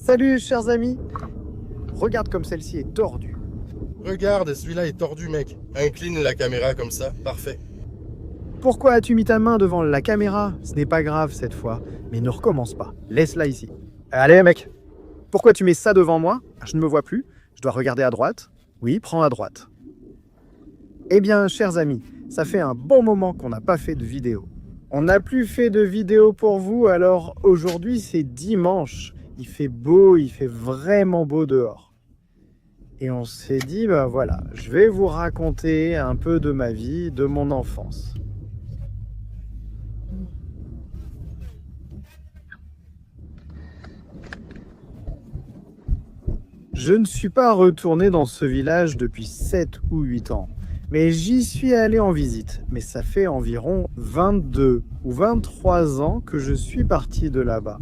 Salut, chers amis. Regarde comme celle-ci est tordue. Regarde, celui-là est tordu, mec. Incline la caméra comme ça, parfait. Pourquoi as-tu mis ta main devant la caméra? Ce n'est pas grave cette fois, mais ne recommence pas. Laisse-la ici. Allez, mec. Pourquoi tu mets ça devant moi? Je ne me vois plus. Je dois regarder à droite. Oui, prends à droite. Eh bien, chers amis, ça fait un bon moment qu'on n'a pas fait de vidéo. On n'a plus fait de vidéo pour vous, alors aujourd'hui c'est dimanche. Il fait beau, il fait vraiment beau dehors. Et on s'est dit, bah voilà, je vais vous raconter un peu de ma vie, de mon enfance. Je ne suis pas retourné dans ce village depuis 7 ou 8 ans, mais j'y suis allé en visite. Mais ça fait environ 22 ou 23 ans que je suis parti de là-bas.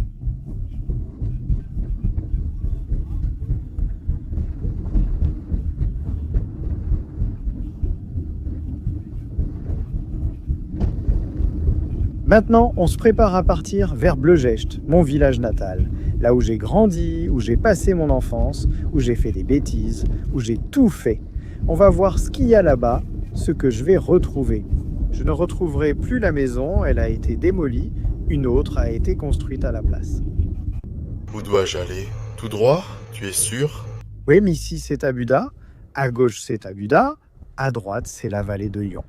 Maintenant, on se prépare à partir vers Bleugeest, mon village natal, là où j'ai grandi, où j'ai passé mon enfance, où j'ai fait des bêtises, où j'ai tout fait. On va voir ce qu'il y a là-bas, ce que je vais retrouver. Je ne retrouverai plus la maison, elle a été démolie, une autre a été construite à la place. Où dois-je aller? Tout droit? Tu es sûr? Oui, mais ici c'est Abuda, à gauche c'est Abuda, à droite c'est la vallée de Lyon.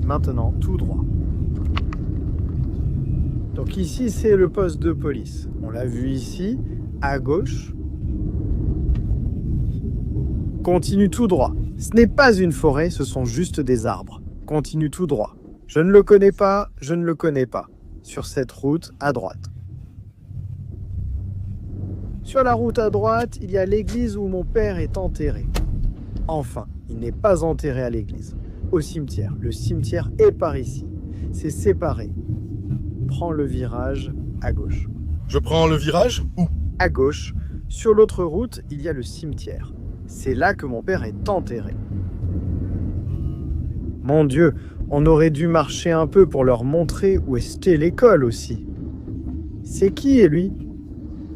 Maintenant, tout droit. Donc ici, c'est le poste de police. On l'a vu ici, à gauche. Continue tout droit. Ce n'est pas une forêt, ce sont juste des arbres. Continue tout droit. Je ne le connais pas, je ne le connais pas. Sur cette route, à droite. Sur la route à droite, il y a l'église où mon père est enterré. Enfin, il n'est pas enterré à l'église. Au cimetière. Le cimetière est par ici. C'est séparé. Prends le virage à gauche. Je prends le virage? Où? À gauche, sur l'autre route, il y a le cimetière. C'est là que mon père est enterré. Mon Dieu, on aurait dû marcher un peu pour leur montrer où était l'école aussi. C'est qui, lui?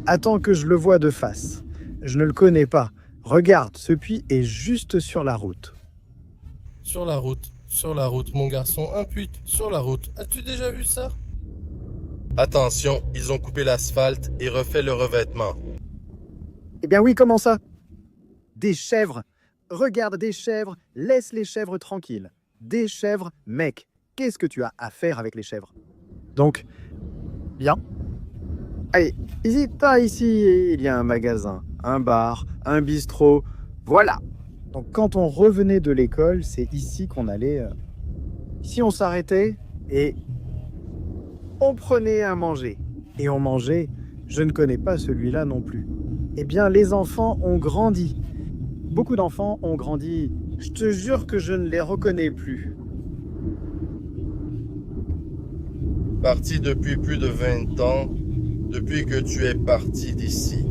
Attends que je le voie de face. Je ne le connais pas. Regarde, ce puits est juste sur la route. Sur la route, mon garçon, un puits, sur la route. As-tu déjà vu ça? Attention, ils ont coupé l'asphalte et refait le revêtement. Eh bien oui, comment ça? Des chèvres. Regarde, des chèvres. Laisse les chèvres tranquilles. Des chèvres, mec. Qu'est-ce que tu as à faire avec les chèvres? Donc, bien. Allez, ici, il y a un magasin, un bar, un bistrot. Voilà. Donc quand on revenait de l'école, c'est ici qu'on allait... Ici, on s'arrêtait et on prenait à manger. Et on mangeait, je ne connais pas celui-là non plus. Eh bien, les enfants ont grandi. Beaucoup d'enfants ont grandi. Je te jure que je ne les reconnais plus. Parti depuis plus de 20 ans, depuis que tu es parti d'ici.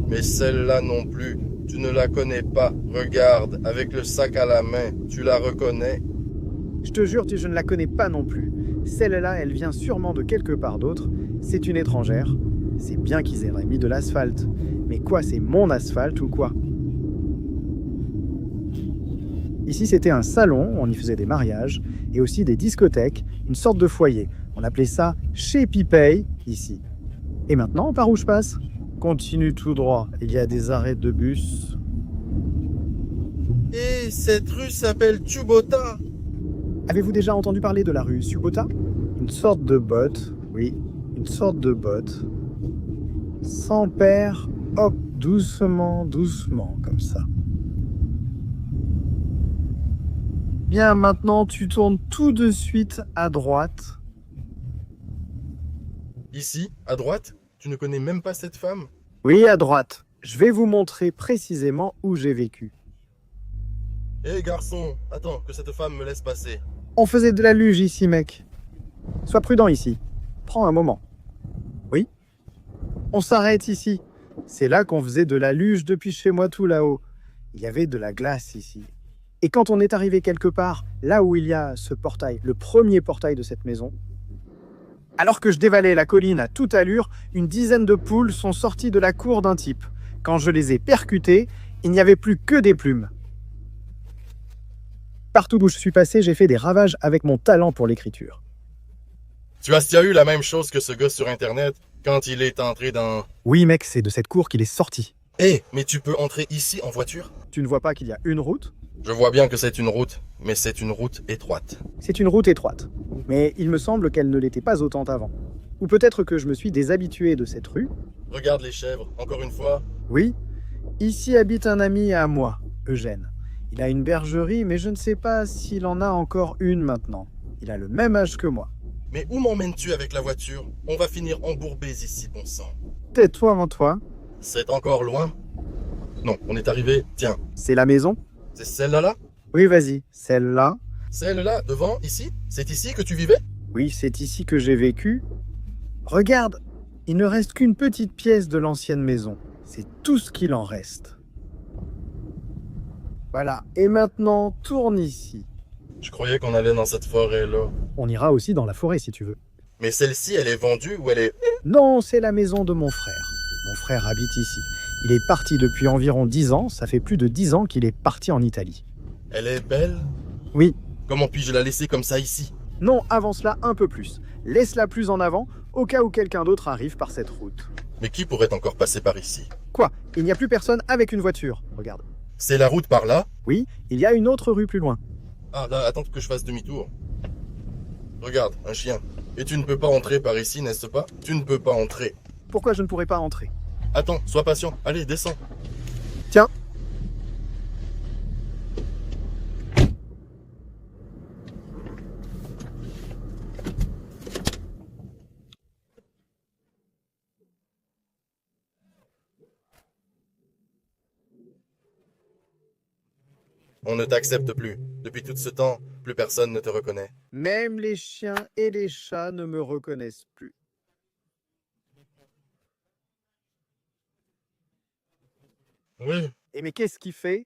Mais celle-là non plus, tu ne la connais pas. Regarde, avec le sac à la main, tu la reconnais? Je te jure que je ne la connais pas non plus. Celle-là, elle vient sûrement de quelque part d'autre. C'est une étrangère. C'est bien qu'ils aient mis de l'asphalte. Mais quoi, c'est mon asphalte ou quoi? Ici, c'était un salon, on y faisait des mariages, et aussi des discothèques, une sorte de foyer. On appelait ça chez Pipey, ici. Et maintenant, par où je passe? Continue tout droit, il y a des arrêts de bus. Et cette rue s'appelle Tchubota. Avez-vous déjà entendu parler de la rue Subota? Une sorte de botte, oui, une sorte de botte. Sans père, hop, doucement, doucement, comme ça. Bien, maintenant, tu tournes tout de suite à droite. Ici, à droite, tu ne connais même pas cette femme? Oui, à droite. Je vais vous montrer précisément où j'ai vécu. Hé garçon, attends que cette femme me laisse passer. On faisait de la luge ici, mec. Sois prudent ici. Prends un moment. Oui? On s'arrête ici. C'est là qu'on faisait de la luge depuis chez moi tout là-haut. Il y avait de la glace ici. Et quand on est arrivé quelque part, là où il y a ce portail, le premier portail de cette maison, Alors que je dévalais la colline à toute allure, une dizaine de poules sont sorties de la cour d'un type. Quand je les ai percutées, il n'y avait plus que des plumes. Partout où je suis passé, j'ai fait des ravages avec mon talent pour l'écriture. Tu as eu la même chose que ce gars sur Internet quand il est entré dans... Oui mec, c'est de cette cour qu'il est sorti. Hé, mais tu peux entrer ici en voiture? Tu ne vois pas qu'il y a une route? Je vois bien que c'est une route, mais c'est une route étroite. C'est une route étroite. Mais il me semble qu'elle ne l'était pas autant avant. Ou peut-être que je me suis déshabitué de cette rue. Regarde les chèvres, encore une fois. Oui, ici habite un ami à moi, Eugène. Il a une bergerie, mais je ne sais pas s'il en a encore une maintenant. Il a le même âge que moi. Mais où m'emmènes-tu avec la voiture? On va finir embourbés ici, bon sang. Tais-toi avant toi. C'est encore loin? Non, on est arrivé. Tiens, C'est la maison? c'est celle-là là? Oui, vas-y. Celle-là? Celle-là, devant, ici? C'est ici que tu vivais? Oui, c'est ici que j'ai vécu. Regarde, il ne reste qu'une petite pièce de l'ancienne maison. C'est tout ce qu'il en reste. Voilà. Et maintenant, tourne ici. Je croyais qu'on allait dans cette forêt-là. On ira aussi dans la forêt si tu veux. Mais celle-ci, elle est vendue ou elle est... Non, c'est la maison de mon frère. Mon frère habite ici. Il est parti depuis environ 10 ans. Ça fait plus de 10 ans qu'il est parti en Italie. Elle est belle? Oui. Comment puis-je la laisser comme ça ici? Non, avance-la un peu plus. Laisse-la plus en avant, au cas où quelqu'un d'autre arrive par cette route. Mais qui pourrait encore passer par ici? Quoi? Il n'y a plus personne avec une voiture. Regarde. C'est la route par là? Oui, il y a une autre rue plus loin. Ah là, attends que je fasse demi-tour. Regarde, un chien. Et tu ne peux pas entrer par ici, n'est-ce pas? Tu ne peux pas entrer. Pourquoi je ne pourrais pas entrer? Attends, sois patient. Allez, descends. Tiens. On ne t'accepte plus. Depuis tout ce temps, plus personne ne te reconnaît. Même les chiens et les chats ne me reconnaissent plus. Oui. Et mais qu'est-ce qu'il fait?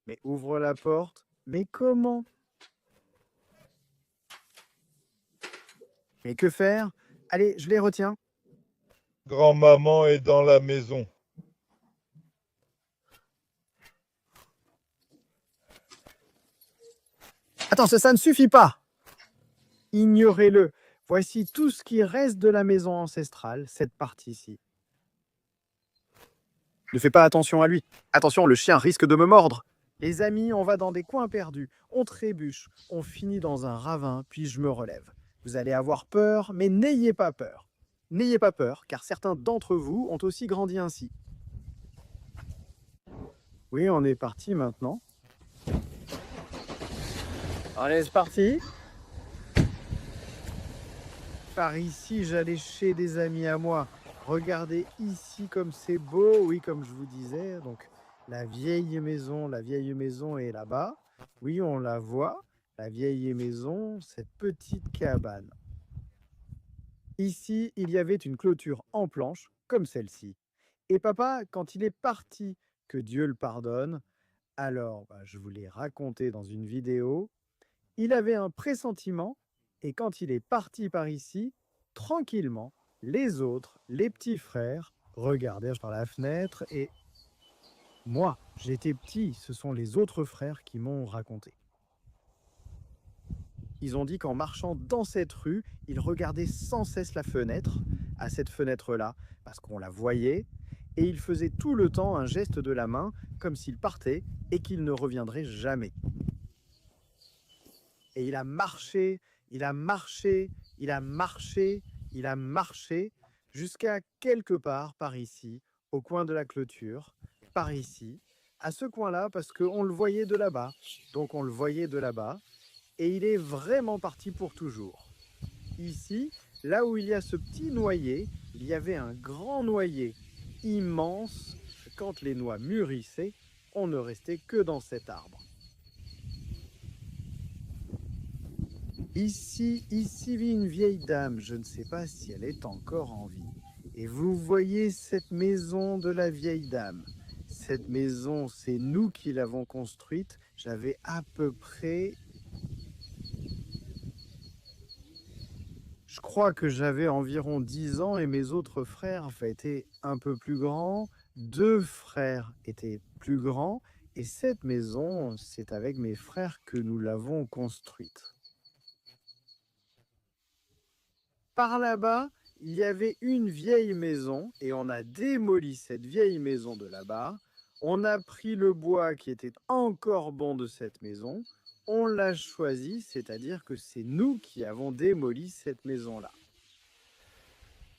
Mais ouvre la porte. Mais comment? Mais que faire? Allez, je les retiens. Grand-maman est dans la maison. Attends, ça ne suffit pas. Ignorez-le. Voici tout ce qui reste de la maison ancestrale, cette partie-ci. Ne fais pas attention à lui. Attention, le chien risque de me mordre. Les amis, on va dans des coins perdus, on trébuche, on finit dans un ravin, puis je me relève. Vous allez avoir peur, mais n'ayez pas peur. N'ayez pas peur, car certains d'entre vous ont aussi grandi ainsi. Oui, on est parti maintenant. Allez, c'est parti. Par ici, j'allais chez des amis à moi. Regardez ici comme c'est beau, oui, comme je vous disais. Donc, la vieille maison est là-bas. Oui, on la voit. La vieille maison, cette petite cabane. Ici, il y avait une clôture en planche, comme celle-ci. Et papa, quand il est parti, que Dieu le pardonne, alors, je vous l'ai raconté dans une vidéo, il avait un pressentiment, et quand il est parti par ici, tranquillement, les autres, les petits frères, regardèrent par la fenêtre et moi, j'étais petit, ce sont les autres frères qui m'ont raconté. Ils ont dit qu'en marchant dans cette rue, ils regardaient sans cesse la fenêtre, à cette fenêtre-là, parce qu'on la voyait, et ils faisaient tout le temps un geste de la main, comme s'ils partaient et qu'ils ne reviendraient jamais. Et il a marché, il a marché, il a marché, il a marché, jusqu'à quelque part par ici, au coin de la clôture, par ici, à ce coin-là, parce qu'on le voyait de là-bas. Donc on le voyait de là-bas, et il est vraiment parti pour toujours. Ici, là où il y a ce petit noyer, il y avait un grand noyer immense. Quand les noix mûrissaient, on ne restait que dans cet arbre. Ici vit une vieille dame, je ne sais pas si elle est encore en vie. Et vous voyez cette maison de la vieille dame. Cette maison, c'est nous qui l'avons construite. J'avais à peu près... Je crois que j'avais environ 10 ans et mes autres frères étaient un peu plus grands. 2 frères étaient plus grands. Et cette maison, c'est avec mes frères que nous l'avons construite. Par là-bas, il y avait une vieille maison et on a démoli cette vieille maison de là-bas. On a pris le bois qui était encore bon de cette maison. On l'a choisi, c'est-à-dire que c'est nous qui avons démoli cette maison-là.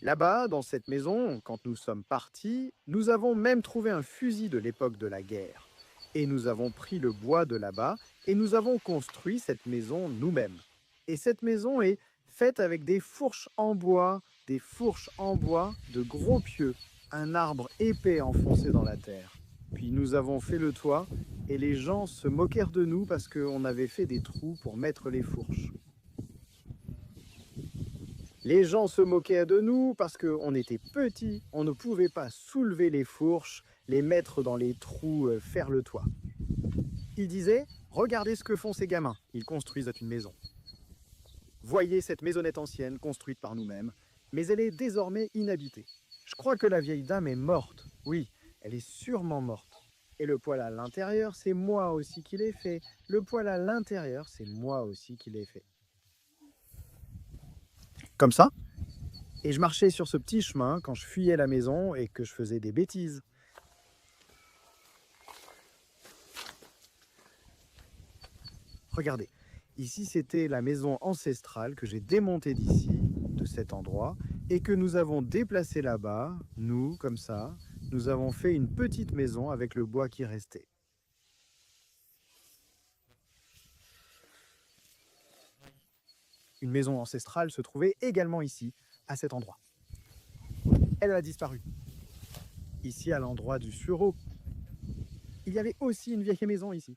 Là-bas, dans cette maison, quand nous sommes partis, nous avons même trouvé un fusil de l'époque de la guerre. Et nous avons pris le bois de là-bas et nous avons construit cette maison nous-mêmes. Et cette maison est faite avec des fourches en bois de gros pieux, un arbre épais enfoncé dans la terre. Puis nous avons fait le toit et les gens se moquèrent de nous parce qu'on avait fait des trous pour mettre les fourches. Les gens se moquaient de nous parce qu'on était petits, on ne pouvait pas soulever les fourches, les mettre dans les trous, faire le toit. Ils disaient « Regardez ce que font ces gamins, ils construisent une maison. Voyez cette maisonnette ancienne construite par nous-mêmes, mais elle est désormais inhabitée. Je crois que la vieille dame est morte, oui, elle est sûrement morte. Et le poêle à l'intérieur, c'est moi aussi qui l'ai fait. Le poêle à l'intérieur, c'est moi aussi qui l'ai fait. » Comme ça. Et je marchais sur ce petit chemin quand je fuyais la maison et que je faisais des bêtises. Regardez, ici c'était la maison ancestrale que j'ai démontée d'ici, de cet endroit, et que nous avons déplacée là-bas, nous, comme ça. Nous avons fait une petite maison avec le bois qui restait. Une maison ancestrale se trouvait également ici, à cet endroit. Elle a disparu. Ici, à l'endroit du sureau, il y avait aussi une vieille maison ici.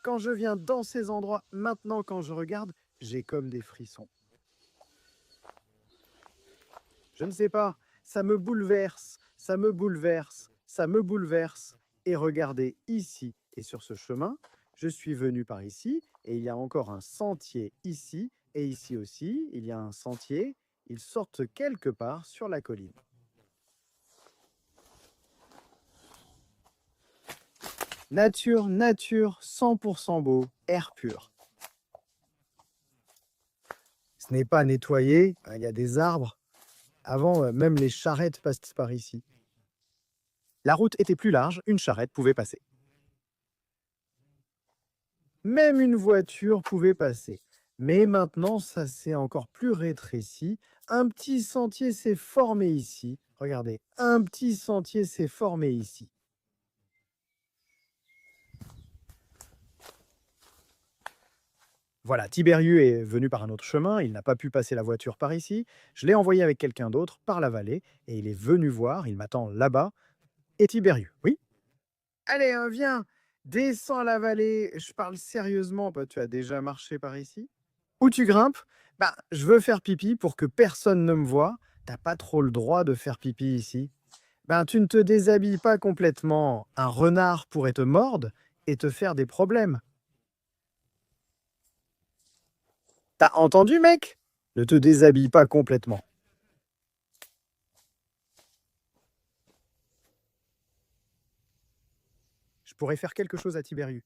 Quand je viens dans ces endroits, maintenant quand je regarde, j'ai comme des frissons. Je ne sais pas, ça me bouleverse, ça me bouleverse, ça me bouleverse. Et regardez ici et sur ce chemin, je suis venu par ici et il y a encore un sentier ici et ici aussi, il y a un sentier. Ils sortent quelque part sur la colline. Nature, nature, 100% beau, air pur. Ce n'est pas nettoyé, il y a des arbres. Avant, même les charrettes passent par ici. La route était plus large, une charrette pouvait passer. Même une voiture pouvait passer. Mais maintenant, ça s'est encore plus rétréci. Un petit sentier s'est formé ici. Regardez, un petit sentier s'est formé ici. Voilà, Tibériu est venu par un autre chemin, il n'a pas pu passer la voiture par ici. Je l'ai envoyé avec quelqu'un d'autre par la vallée et il est venu voir, il m'attend là-bas. Et Tibériu, oui? Allez, viens, descends la vallée, je parle sérieusement, tu as déjà marché par ici? Où tu grimpes? Je veux faire pipi pour que personne ne me voie. T'as pas trop le droit de faire pipi ici. Tu ne te déshabilles pas complètement. Un renard pourrait te mordre et te faire des problèmes. T'as entendu, mec? Ne te déshabille pas complètement. Je pourrais faire quelque chose à Tibériu.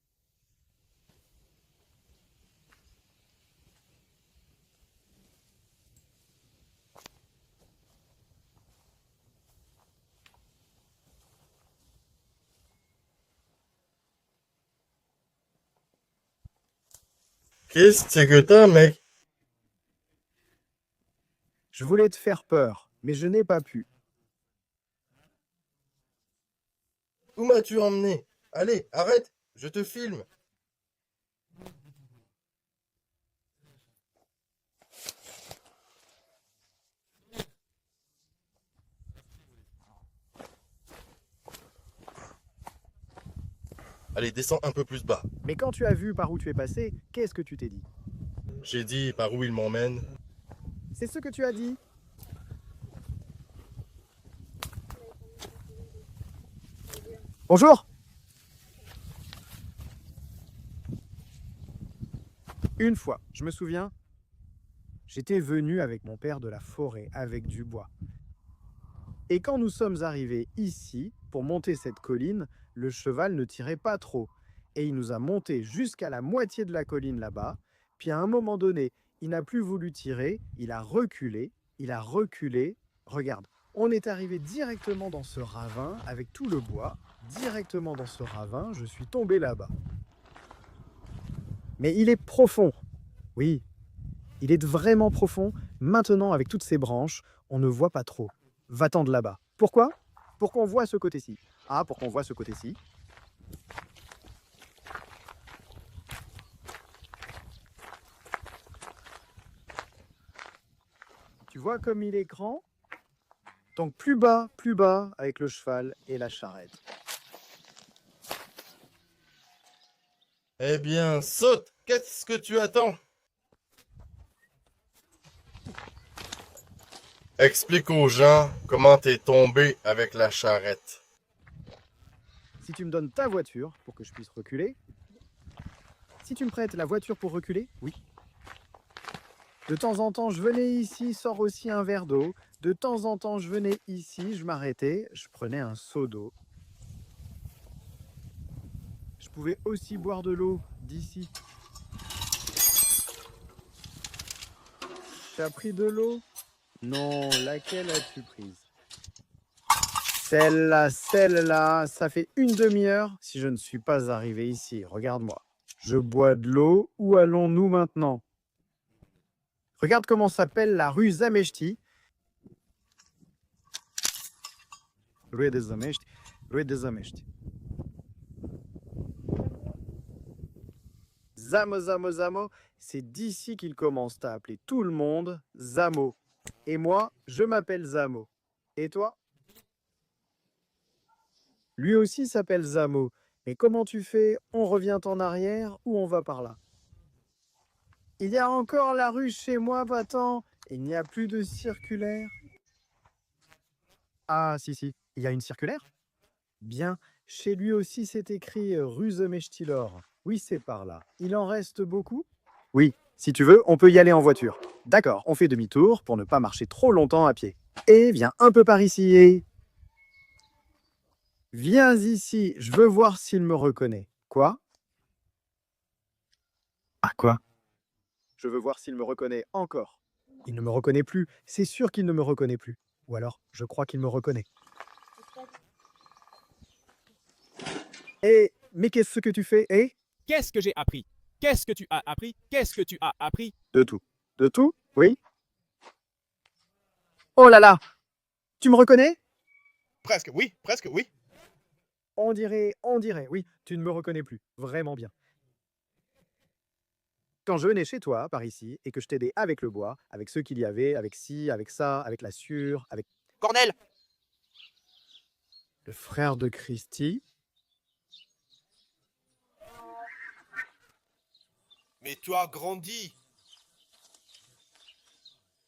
Qu'est-ce que t'as, mec? Je voulais te faire peur, mais je n'ai pas pu. Où m'as-tu emmené? Allez, arrête, je te filme. Allez, descends un peu plus bas. Mais quand tu as vu par où tu es passé, qu'est-ce que tu t'es dit? J'ai dit par où il m'emmène. C'est ce que tu as dit. Bonjour. Une fois, je me souviens, J'étais venu avec mon père de la forêt, avec du bois. Et quand nous sommes arrivés ici, pour monter cette colline, le cheval ne tirait pas trop. Et il nous a monté jusqu'à la moitié de la colline là-bas. Puis à un moment donné, il n'a plus voulu tirer, il a reculé. Regarde, on est arrivé directement dans ce ravin avec tout le bois. Directement dans ce ravin, je suis tombé là-bas. Mais il est profond. Oui, il est vraiment profond. Maintenant, avec toutes ces branches, on ne voit pas trop. Va-t'en de là-bas. Pourquoi? Pour qu'on voit ce côté-ci. Ah, pour qu'on voit ce côté-ci. Tu vois comme il est grand? Donc plus bas avec le cheval et la charrette. Eh bien, saute! Qu'est-ce que tu attends? Explique aux gens comment t'es tombé avec la charrette. Si tu me donnes ta voiture pour que je puisse reculer. Si tu me prêtes la voiture pour reculer, oui. De temps en temps, je venais ici, sors aussi un verre d'eau. De temps en temps, je venais ici, je m'arrêtais, je prenais un seau d'eau. Je pouvais aussi boire de l'eau d'ici. Tu as pris de l'eau? Non, laquelle as-tu prise? Celle-là, ça fait une demi-heure si je ne suis pas arrivé ici. Regarde-moi. Je bois de l'eau. Où allons-nous maintenant? Regarde comment s'appelle la rue Zameshti. Rue des Zameshti. Rue des Zameshti. Zamo, c'est d'ici qu'ils commencent à appeler tout le monde Zamo. Et moi, je m'appelle Zamo. Et toi? Lui aussi s'appelle Zamo. Mais comment tu fais? On revient en arrière ou on va par là? Il y a encore la rue chez moi, Batan. Il n'y a plus de circulaire. Ah, si, il y a une circulaire? Bien, chez lui aussi c'est écrit rue Zemechtilor. Oui, c'est par là. Il en reste beaucoup? Oui, si tu veux, on peut y aller en voiture. D'accord, on fait demi-tour pour ne pas marcher trop longtemps à pied. Et viens un peu par ici. Viens ici, je veux voir s'il me reconnaît. Quoi? Ah, quoi? Je veux voir s'il me reconnaît encore. Il ne me reconnaît plus, c'est sûr qu'il ne me reconnaît plus. Ou alors, je crois qu'il me reconnaît. Eh, mais qu'est-ce que tu fais, eh? Qu'est-ce que j'ai appris? Qu'est-ce que tu as appris? Qu'est-ce que tu as appris? De tout. De tout? Oui. Oh là là! Tu me reconnais? Presque oui. On dirait, oui, tu ne me reconnais plus. Vraiment bien. Quand je venais chez toi, par ici, et que je t'aidais avec le bois, avec ceux qu'il y avait, avec ci, avec ça, avec la sciure, avec Cornel! le frère de Christy. Mais tu as grandi.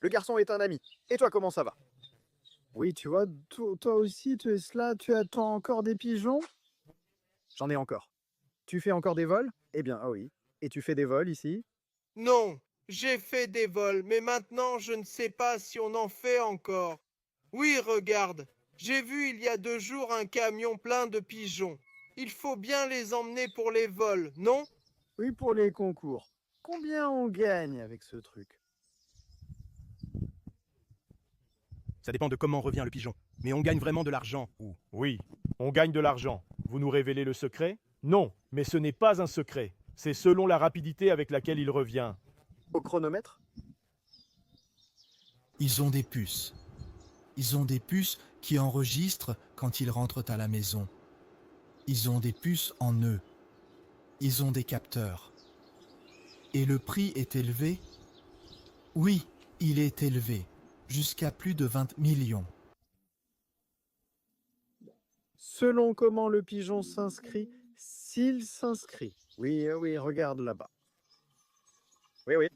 Le garçon est un ami. Et toi, comment ça va? Oui, tu vois, toi aussi, tu es cela, tu attends encore des pigeons? J'en ai encore. Tu fais encore des vols? Eh bien, ah oui. Et tu fais des vols ici? Non, j'ai fait des vols, mais maintenant je ne sais pas si on en fait encore. Oui, regarde, j'ai vu il y a 2 jours un camion plein de pigeons. Il faut bien les emmener pour les vols, non? Oui, pour les concours. Combien on gagne avec ce truc? Ça dépend de comment revient le pigeon. Mais on gagne vraiment de l'argent. Oui, on gagne de l'argent. Vous nous révélez le secret? Non, mais ce n'est pas un secret. C'est selon la rapidité avec laquelle il revient. Au chronomètre? Ils ont des puces. Ils ont des puces qui enregistrent quand ils rentrent à la maison. Ils ont des puces en eux. Ils ont des capteurs. Et le prix est élevé? Oui, il est élevé. Jusqu'à plus de 20 millions. Selon comment le pigeon s'inscrit, s'il s'inscrit. Oui, oui, regarde là-bas. Oui, oui.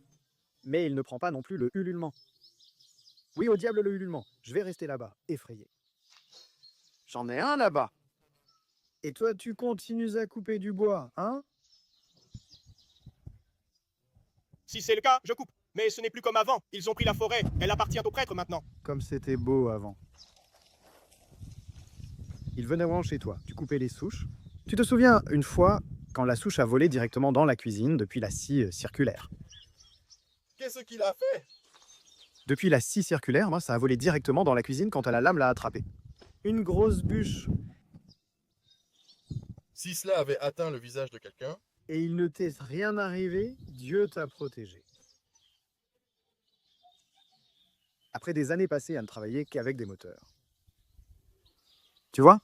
Mais il ne prend pas non plus le ululement. Oui, au diable le ululement. Je vais rester là-bas, effrayé. J'en ai un là-bas. Et toi, tu continues à couper du bois, hein? Si c'est le cas, je coupe. Mais ce n'est plus comme avant. Ils ont pris la forêt. Elle appartient aux prêtres maintenant. Comme c'était beau avant. Ils venaient vraiment chez toi, tu coupais les souches. Tu te souviens, une fois, quand la souche a volé directement dans la cuisine depuis la scie circulaire. Qu'est-ce qu'il a fait? Depuis la scie circulaire, moi, ça a volé directement dans la cuisine quand la lame l'a attrapé. Une grosse bûche. Si cela avait atteint le visage de quelqu'un, Et il ne t'est rien arrivé, Dieu t'a protégé. Après des années passées à ne travailler qu'avec des moteurs. Tu vois,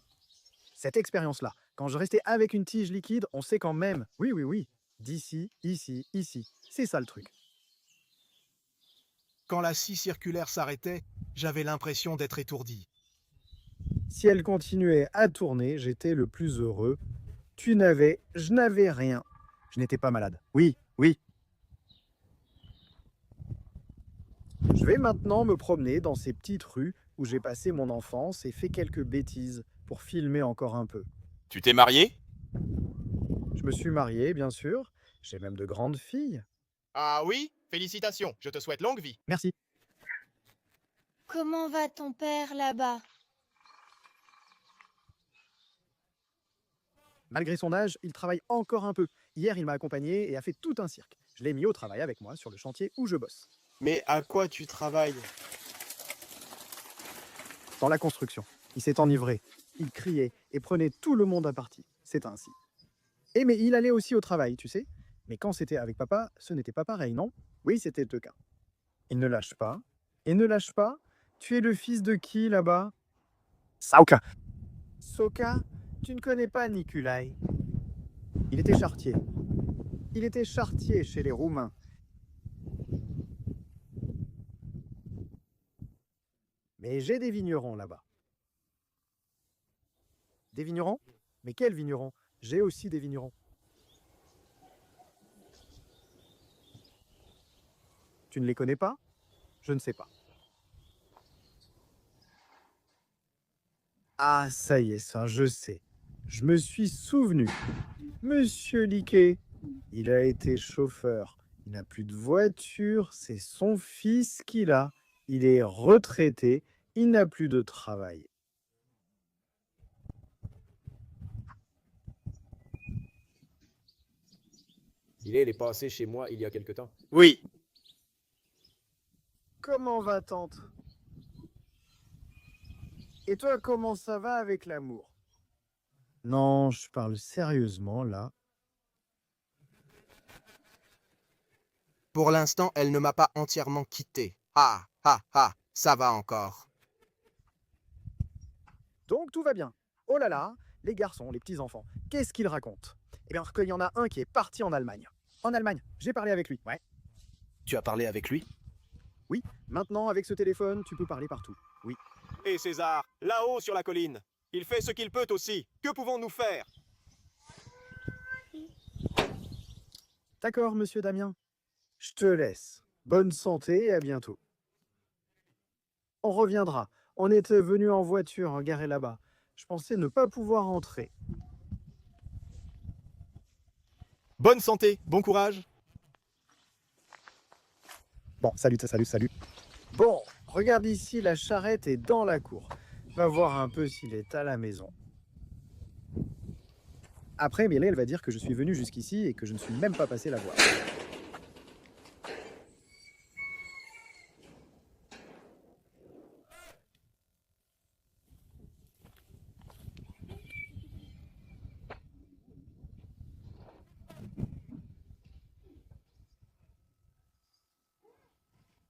cette expérience-là, quand je restais avec une tige liquide, on sait quand même, oui, d'ici, ici, ici. C'est ça le truc. Quand la scie circulaire s'arrêtait, j'avais l'impression d'être étourdi. Si elle continuait à tourner, j'étais le plus heureux. Je n'avais rien. Je n'étais pas malade. Oui. Je vais maintenant me promener dans ces petites rues où j'ai passé mon enfance et fait quelques bêtises pour filmer encore un peu. Tu t'es marié? Je me suis marié, bien sûr. J'ai même de grandes filles. Ah oui? Félicitations. Je te souhaite longue vie. Merci. Comment va ton père là-bas? Malgré son âge, il travaille encore un peu. Hier, il m'a accompagné et a fait tout un cirque. Je l'ai mis au travail avec moi sur le chantier où je bosse. Mais à quoi tu travailles? Dans la construction. Il s'est enivré. Il criait et prenait tout le monde à partie. C'est ainsi. Mais il allait aussi au travail, tu sais. Mais quand c'était avec papa, ce n'était pas pareil, non? Oui, c'était le cas. Il ne lâche pas. Et ne lâche pas. Tu es le fils de qui là-bas? Sauka. Soka, tu ne connais pas Nikolai. Il était charretier. Il était charretier chez les Roumains. Mais j'ai des vignerons là-bas. Des vignerons? Mais quels vignerons? J'ai aussi des vignerons. Tu ne les connais pas? Je ne sais pas. Ah, ça y est, ça, je sais. Je me suis souvenu. Monsieur Liquet, il a été chauffeur. Il n'a plus de voiture, c'est son fils qu'il a. Il est retraité, il n'a plus de travail. Il est passé chez moi il y a quelque temps. Oui. Comment va tante? Et toi, comment ça va avec l'amour? Non, je parle sérieusement là. Pour l'instant, elle ne m'a pas entièrement quitté. Ah, ça va encore. Donc tout va bien. Oh là là, les garçons, les petits-enfants, qu'est-ce qu'ils racontent? Eh bien, qu'il y en a un qui est parti en Allemagne. En Allemagne, j'ai parlé avec lui, ouais. Tu as parlé avec lui? Oui, maintenant, avec ce téléphone, tu peux parler partout. Oui. Et César, là-haut sur la colline. Il fait ce qu'il peut aussi. Que pouvons-nous faire? D'accord, monsieur Damien. Je te laisse. Bonne santé et à bientôt. On reviendra. On était venu en voiture, garé là-bas. Je pensais ne pas pouvoir entrer. Bonne santé, bon courage. Bon, salut. Bon, regarde ici, la charrette est dans la cour. Va voir un peu s'il est à la maison. Après, Miley, elle va dire que je suis venu jusqu'ici et que je ne suis même pas passé la voir.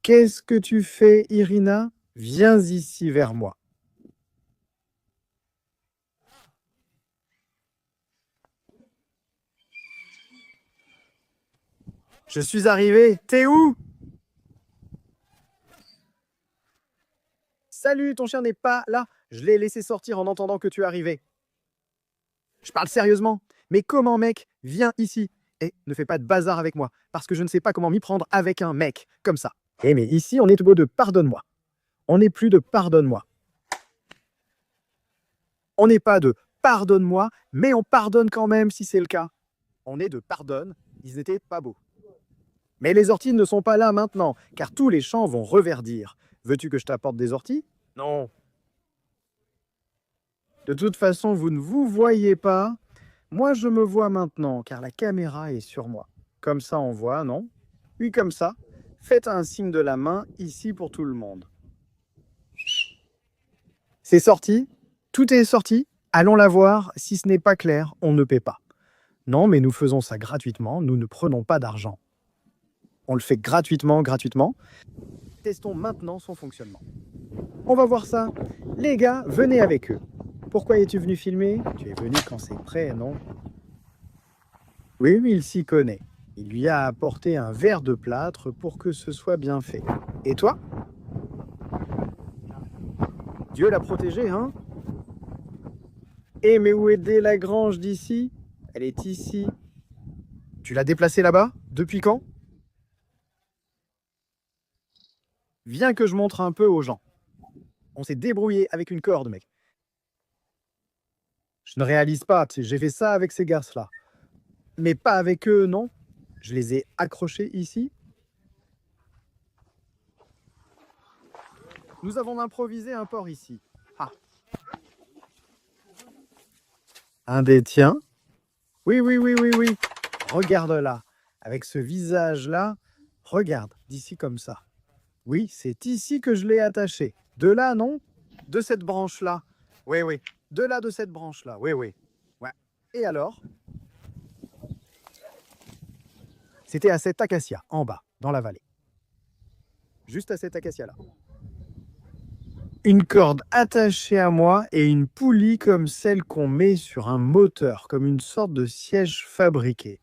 Qu'est-ce que tu fais, Irina? Viens ici vers moi. Je suis arrivé. T'es où? Salut, ton chien n'est pas là. Je l'ai laissé sortir en entendant que tu arrivais. Je parle sérieusement. Mais comment, mec? Viens ici. Et ne fais pas de bazar avec moi, parce que je ne sais pas comment m'y prendre avec un mec comme ça. Mais ici, on est beau de pardonne-moi. On n'est plus de pardonne-moi. On n'est pas de pardonne-moi, mais on pardonne quand même si c'est le cas. On est de pardonne, ils n'étaient pas beaux. Mais les orties ne sont pas là maintenant, car tous les champs vont reverdir. Veux-tu que je t'apporte des orties? Non. De toute façon, vous ne vous voyez pas. Moi, je me vois maintenant, car la caméra est sur moi. Comme ça, on voit, non? Oui, comme ça. Faites un signe de la main ici pour tout le monde. C'est sorti? Tout est sorti? Allons la voir. Si ce n'est pas clair, on ne paie pas. Non, mais nous faisons ça gratuitement. Nous ne prenons pas d'argent. On le fait gratuitement. Testons maintenant son fonctionnement. On va voir ça. Les gars, venez avec eux. Pourquoi es-tu venu filmer? Tu es venu quand c'est prêt, non? Oui, mais il s'y connaît. Il lui a apporté un verre de plâtre pour que ce soit bien fait. Et toi? Dieu l'a protégé, hein? Eh, mais où est Lagrange d'ici? Elle est ici. Tu l'as déplacée là-bas? Depuis quand? Viens que je montre un peu aux gens. On s'est débrouillé avec une corde, mec. Je ne réalise pas, j'ai fait ça avec ces garces-là. Mais pas avec eux, non? Je les ai accrochés ici. Nous avons improvisé un port ici. Ah. Un des tiens? Oui. Regarde là. Avec ce visage-là, regarde, d'ici comme ça. Oui, c'est ici que je l'ai attaché. De là, non? De cette branche-là. Oui. De là, de cette branche-là. Oui. Ouais. Et alors? C'était à cet acacia, en bas, dans la vallée. Juste à cet acacia-là. Une corde attachée à moi et une poulie comme celle qu'on met sur un moteur, comme une sorte de siège fabriqué.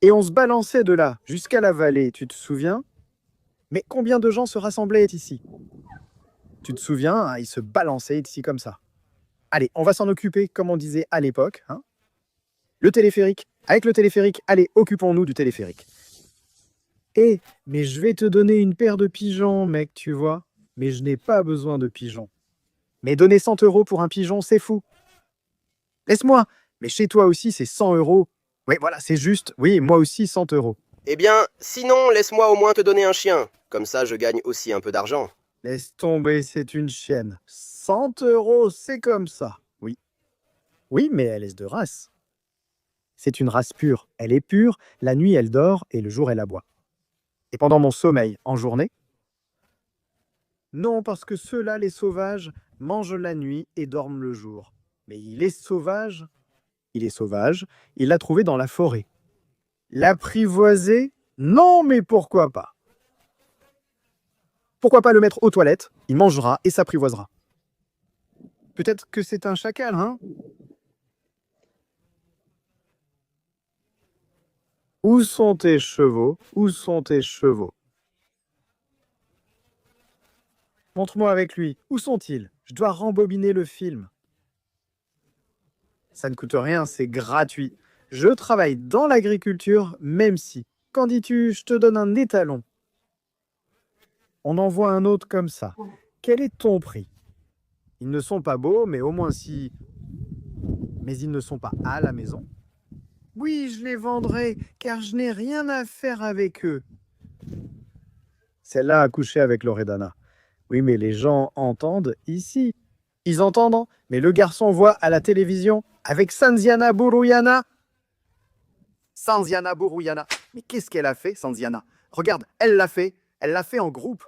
Et on se balançait de là jusqu'à la vallée, tu te souviens? Mais combien de gens se rassemblaient ici? Tu te souviens, hein, ils se balançaient ici comme ça. Allez, on va s'en occuper, comme on disait à l'époque. Hein. Le téléphérique. Avec le téléphérique, allez, occupons-nous du téléphérique. Mais je vais te donner une paire de pigeons, mec, tu vois. Mais je n'ai pas besoin de pigeons. Mais donner 100 € pour un pigeon, c'est fou. Laisse-moi. Mais chez toi aussi, c'est 100 €. Oui, voilà, c'est juste. Oui, moi aussi, 100 €. Eh bien, sinon, laisse-moi au moins te donner un chien. Comme ça, je gagne aussi un peu d'argent. Laisse tomber, c'est une chienne. 100 €, c'est comme ça. Oui. Oui, mais elle est de race. C'est une race pure. Elle est pure, la nuit elle dort et le jour elle aboie. Et pendant mon sommeil, en journée? Non, parce que ceux-là, les sauvages, mangent la nuit et dorment le jour. Mais il est sauvage, il l'a trouvé dans la forêt. L'apprivoiser? Non, mais pourquoi pas? Pourquoi pas le mettre aux toilettes? Il mangera et s'apprivoisera. Peut-être que c'est un chacal, hein? Où sont tes chevaux? Où sont tes chevaux? Montre-moi avec lui. Où sont-ils? Je dois rembobiner le film. Ça ne coûte rien, c'est gratuit. Je travaille dans l'agriculture, même si. Qu'en dis-tu? Je te donne un étalon. On en voit un autre comme ça. Quel est ton prix? Ils ne sont pas beaux, mais au moins si... Mais ils ne sont pas à la maison. Oui, je les vendrai, car je n'ai rien à faire avec eux. Celle-là a couché avec Loredana. Oui, mais les gens entendent ici. Ils entendent, hein? Mais le garçon voit à la télévision avec Sanziana Buruyana. Sanziana Buruyana. Mais qu'est-ce qu'elle a fait, Sanziana? Regarde, elle l'a fait. Elle l'a fait en groupe.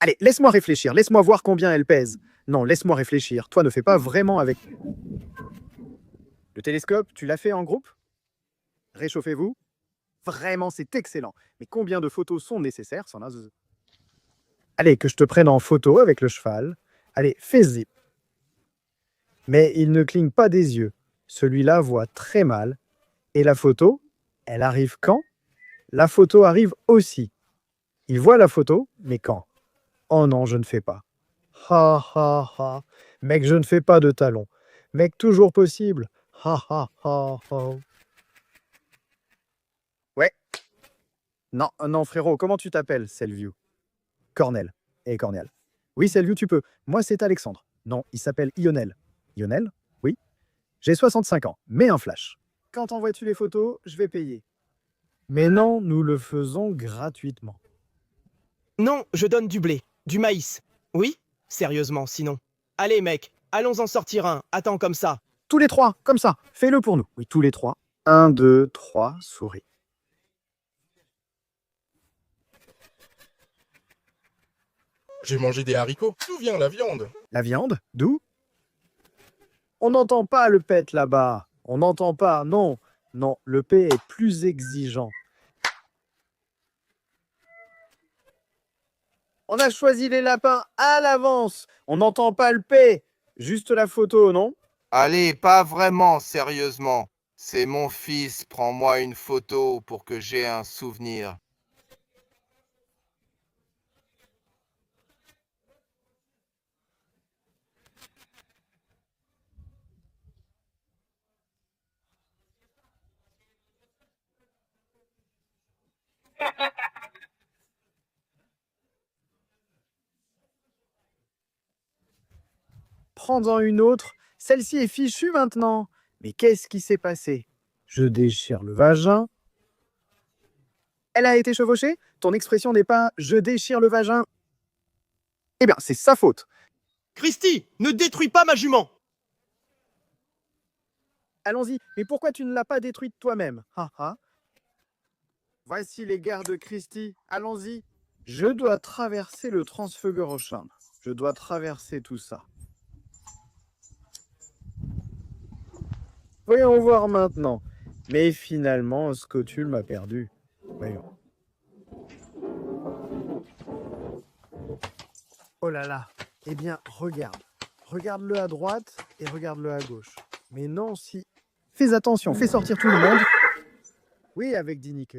Allez, laisse-moi réfléchir. Laisse-moi voir combien elle pèse. Non, laisse-moi réfléchir. Toi, ne fais pas vraiment avec... Le télescope, tu l'as fait en groupe? Réchauffez-vous. Vraiment, c'est excellent. Mais combien de photos sont nécessaires? Allez, que je te prenne en photo avec le cheval. Allez, fais zip. Mais il ne cligne pas des yeux. Celui-là voit très mal. Et la photo, elle arrive quand? La photo arrive aussi. Il voit la photo, mais quand? Oh non, je ne fais pas. Ha ha ha. Mec, je ne fais pas de talons. Mec, toujours possible. Ha ha ha ha. Ouais. Non, non, frérot, comment tu t'appelles, Selviu? Cornel. Et Cornel. Oui, Selviu, tu peux. Moi, c'est Alexandre. Non, il s'appelle Ionel. Ionel? Oui. J'ai 65 ans, mais un flash. quand envoies-tu les photos, je vais payer. Mais non, nous le faisons gratuitement. Non, je donne du blé, du maïs. Oui? Sérieusement, sinon. Allez, mec, allons en sortir un. Attends comme ça. Tous les trois, comme ça. Fais-le pour nous. Oui, tous les trois. 1, 2, 3, souris. J'ai mangé des haricots. D'où vient la viande? La viande? D'où? On n'entend pas le pet là-bas. On n'entend pas, non. Non, le P est plus exigeant. On a choisi les lapins à l'avance. On n'entend pas le P. Juste la photo, non? Allez, pas vraiment, sérieusement. C'est mon fils, prends-moi une photo pour que j'ai un souvenir. Prends-en une autre. Celle-ci est fichue maintenant. Mais qu'est-ce qui s'est passé? Je déchire le vagin. Elle a été chevauchée? Ton expression n'est pas « je déchire le vagin ». Eh bien, c'est sa faute. Christy, ne détruis pas ma jument! Allons-y. Mais pourquoi tu ne l'as pas détruite toi-même? Ha ha. Voici les gardes Christie. Allons-y. Je dois traverser le Transfiguration. Je dois traverser tout ça. Voyons voir maintenant. Mais finalement, Scotule m'a perdu. Voyons. Oh là là. Eh bien, regarde. Regarde-le à droite et regarde-le à gauche. Mais non, si... Fais attention, fais sortir tout le monde. Oui, avec Dinike.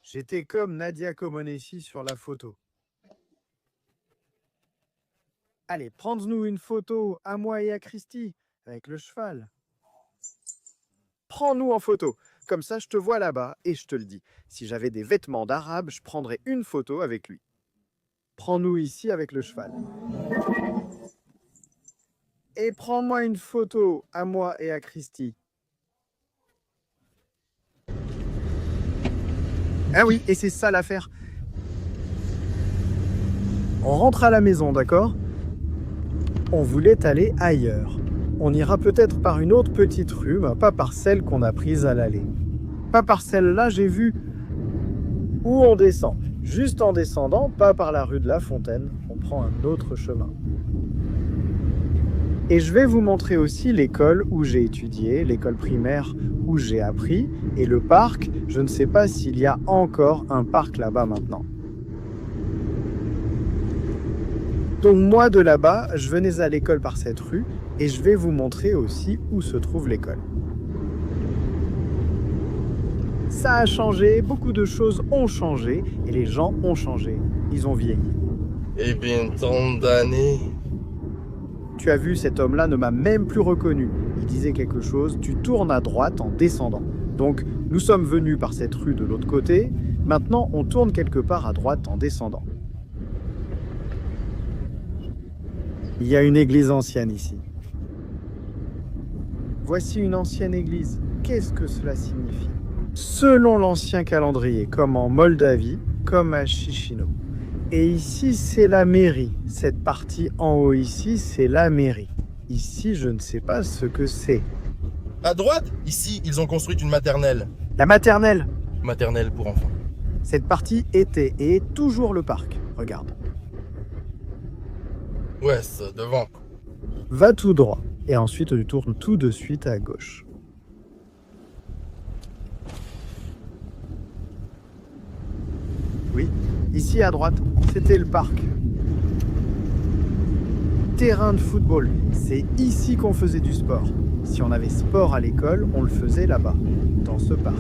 J'étais comme Nadia Comaneci sur la photo. Allez, prends-nous une photo, à moi et à Christy, avec le cheval. Prends-nous en photo. Comme ça, je te vois là-bas et je te le dis. Si j'avais des vêtements d'arabe, je prendrais une photo avec lui. Prends-nous ici avec le cheval. Et prends-moi une photo à moi et à Christy. Ah oui, et c'est ça l'affaire. On rentre à la maison, d'accord? On voulait aller ailleurs. On ira peut-être par une autre petite rue, mais pas par celle qu'on a prise à l'aller. Pas par celle-là, j'ai vu où on descend. Juste en descendant, pas par la rue de la Fontaine, on prend un autre chemin. Et je vais vous montrer aussi l'école où j'ai étudié, l'école primaire où j'ai appris, et le parc, je ne sais pas s'il y a encore un parc là-bas maintenant. Donc moi de là-bas, je venais à l'école par cette rue, et je vais vous montrer aussi où se trouve l'école. Ça a changé, beaucoup de choses ont changé, et les gens ont changé, ils ont vieilli. Eh bien, tant d'années. Tu as vu, cet homme-là ne m'a même plus reconnu. Il disait quelque chose, tu tournes à droite en descendant. Donc, nous sommes venus par cette rue de l'autre côté. Maintenant, on tourne quelque part à droite en descendant. Il y a une église ancienne ici. Voici une ancienne église. Qu'est-ce que cela signifie? Selon l'ancien calendrier, comme en Moldavie, comme à Chisinau. Et ici, c'est la mairie. Cette partie en haut ici, c'est la mairie. Ici, je ne sais pas ce que c'est. À droite, ici, ils ont construit une maternelle. La maternelle. Maternelle pour enfants. Cette partie était et est toujours le parc. Regarde. Ouais, ça, devant. Va tout droit. Et ensuite, tu tournes tout de suite à gauche. Oui, ici à droite, c'était le parc. Terrain de football, c'est ici qu'on faisait du sport. Si on avait sport à l'école, on le faisait là-bas, dans ce parc.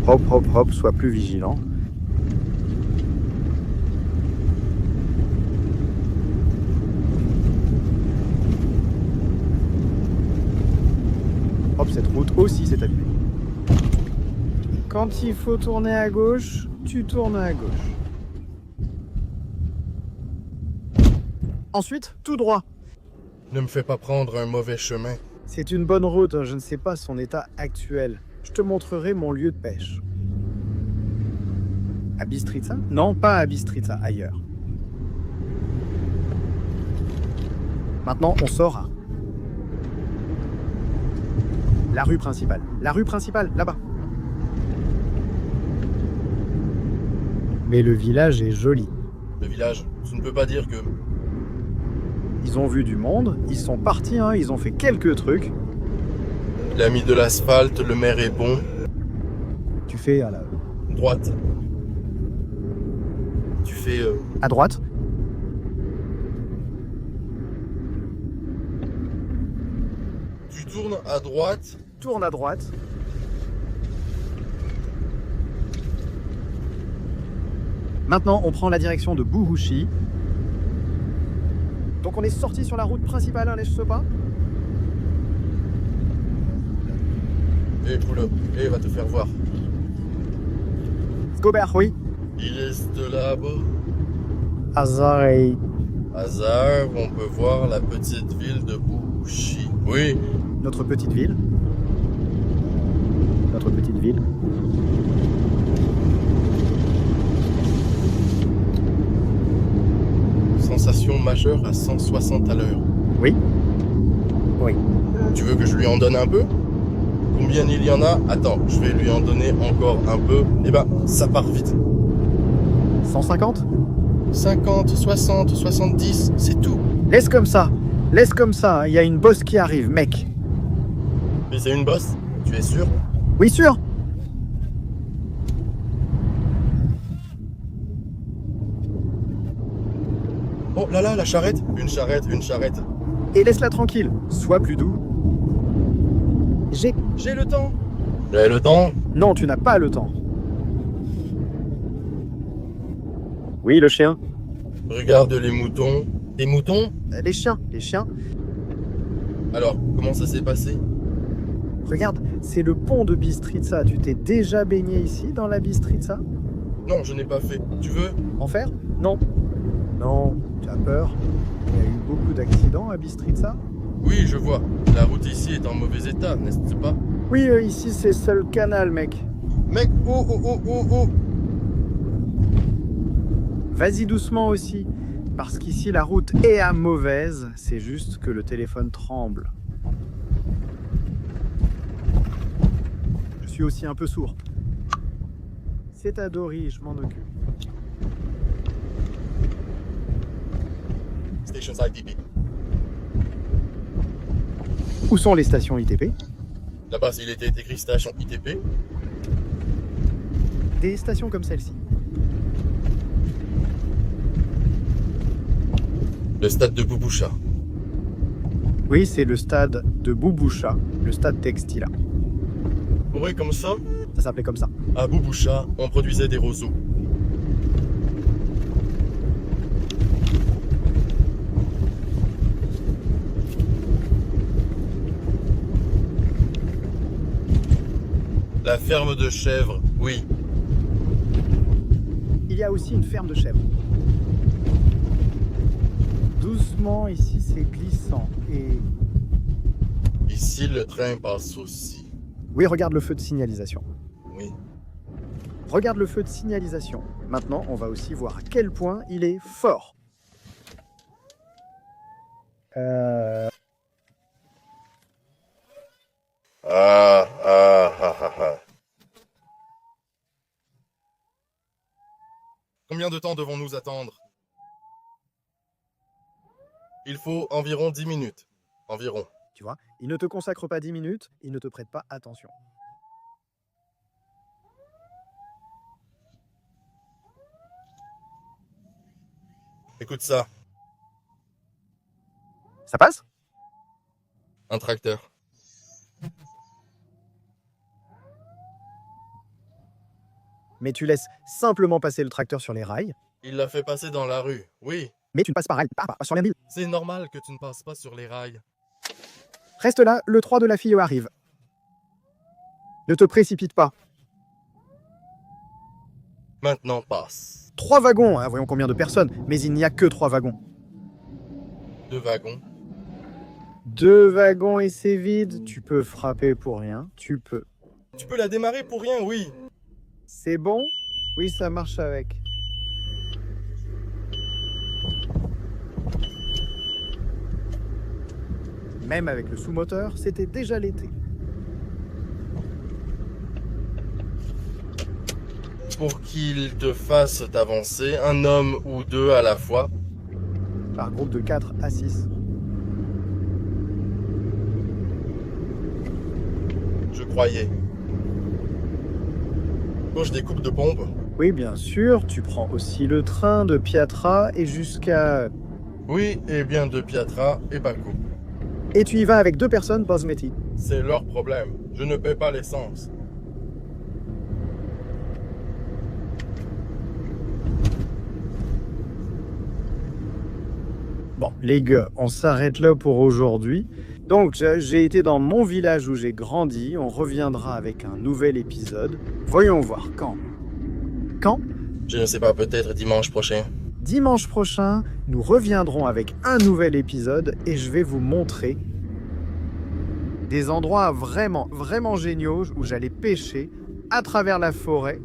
Hop, hop, hop, sois plus vigilant. Hop, cette route aussi s'est abîmée. Quand il faut tourner à gauche, tu tournes à gauche. Ensuite, tout droit. Ne me fais pas prendre un mauvais chemin. C'est une bonne route, je ne sais pas son état actuel. Je te montrerai mon lieu de pêche. À Bistrica? Non, pas à Bistrica, ailleurs. Maintenant, on sort à la rue principale. La rue principale, là-bas. Mais le village est joli. Le village, tu ne peux pas dire que... Ils ont vu du monde, ils sont partis, hein, ils ont fait quelques trucs. Il a mis de l'asphalte, le maire est bon. Tu fais à la... Droite. Tu fais... à droite. Tu tournes à droite. Tourne à droite. Maintenant, on prend la direction de Buhushi. Donc on est sorti sur la route principale, hein, n'est-ce pas? Eh, poule, eh, va te faire voir. Gobert, oui. Il est de là-bas. Azarei. Hasard, on peut voir la petite ville de Buhushi. Oui, Notre petite ville. Notre petite ville. sensation majeure à 160 à l'heure. Oui. Oui. Tu veux que je lui en donne un peu? Combien il y en a? Attends, je vais lui en donner encore un peu. Eh ben, ça part vite. 150? 50, 60, 70, c'est tout. Laisse comme ça. Laisse comme ça. Il y a une bosse qui arrive, mec. Mais c'est une bosse, tu es sûr? Oui, sûr. Oh là là, la charrette. Une charrette, une charrette. Et laisse-la tranquille. Sois plus doux. J'ai le temps. J'ai le temps. Non, tu n'as pas le temps. Oui, le chien. Regarde les moutons. Des moutons? Les chiens. Les chiens. Alors, comment ça s'est passé? Regarde, c'est le pont de Bistrica. Tu t'es déjà baigné ici, dans la Bistrica? Non, je n'ai pas fait. Tu veux? En faire? Non. Non, tu as peur? Il y a eu beaucoup d'accidents à Bistrica? Oui, je vois. La route ici est en mauvais état, n'est-ce pas? Oui, ici c'est seul canal, mec. Mec, oh, oh, oh, oh, oh. Vas-y doucement aussi, parce qu'ici la route est à mauvaise, c'est juste que le téléphone tremble. Je suis aussi un peu sourd. C'est à Dory, je m'en occupe. Station side DP. Où sont les stations ITP? Là-bas, il était écrit station ITP. Des stations comme celle-ci. Le stade de Bubusha. Oui, c'est le stade de Bubusha, le stade Textila. Oui, comme ça. Ça s'appelait comme ça. À Bubusha, on produisait des roseaux. La ferme de chèvres, oui. Il y a aussi une ferme de chèvres. Doucement, ici c'est glissant. Et Ici, le train passe aussi. oui, regarde le feu de signalisation. Oui. Regarde le feu de signalisation. Maintenant, on va aussi voir à quel point il est fort. Combien de temps devons-nous attendre? Il faut environ 10 minutes. Environ. Tu vois, il ne te consacre pas 10 minutes, il ne te prête pas attention. Écoute ça, Ça passe? un tracteur. Mais tu laisses simplement passer le tracteur sur les rails, Il l'a fait passer dans la rue. Oui, mais tu ne passes pas, pas sur la ville. c'est normal que tu ne passes pas sur les rails. Reste là, le 3 de la fille arrive. Ne te précipite pas. Maintenant passe. 3 wagons, hein, voyons combien de personnes, mais il n'y a que 3 wagons. 2 wagons. 2 wagons et c'est vide. Tu peux frapper pour rien. Tu peux. Tu peux la démarrer pour rien, oui. C'est bon? Oui, ça marche avec. Même avec le sous-moteur, c'était déjà l'été. Pour qu'il te fasse avancer, un homme ou 2 à la fois. Par groupe de 4 à 6. Je croyais. Quand je découpe de pompe, Oui, bien sûr, tu prends aussi le train de Piatra et jusqu'à... oui, et bien de Piatra et Bakou. Et tu y vas avec 2 personnes, Bosmeti. C'est leur problème. Je ne paie pas l'essence. Bon, les gars, on s'arrête là pour aujourd'hui. Donc, j'ai été dans mon village où j'ai grandi. On reviendra avec un nouvel épisode. Voyons voir quand. Quand? Je ne sais pas, peut-être dimanche prochain. Dimanche prochain, nous reviendrons avec un nouvel épisode et je vais vous montrer des endroits vraiment, vraiment géniaux où j'allais pêcher à travers la forêt.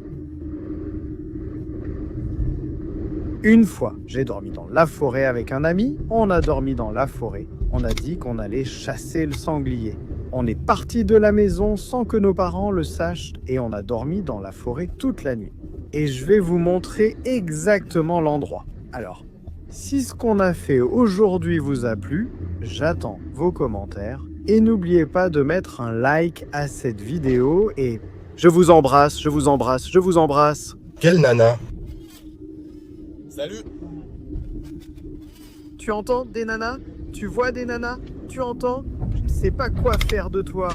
Une fois, j'ai dormi dans la forêt avec un ami, on a dormi dans la forêt. On a dit qu'on allait chasser le sanglier. On est parti de la maison sans que nos parents le sachent et on a dormi dans la forêt toute la nuit. Et je vais vous montrer exactement l'endroit. Alors, si ce qu'on a fait aujourd'hui vous a plu, j'attends vos commentaires. Et n'oubliez pas de mettre un like à cette vidéo et je vous embrasse, je vous embrasse, je vous embrasse. Quelle nana? Salut. Tu entends des nanas? Tu vois des nanas? Tu entends? Je ne sais pas quoi faire de toi.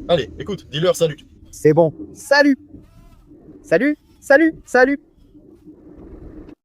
Allez, écoute, dis-leur salut. C'est bon. Salut! Salut! Salut! Salut!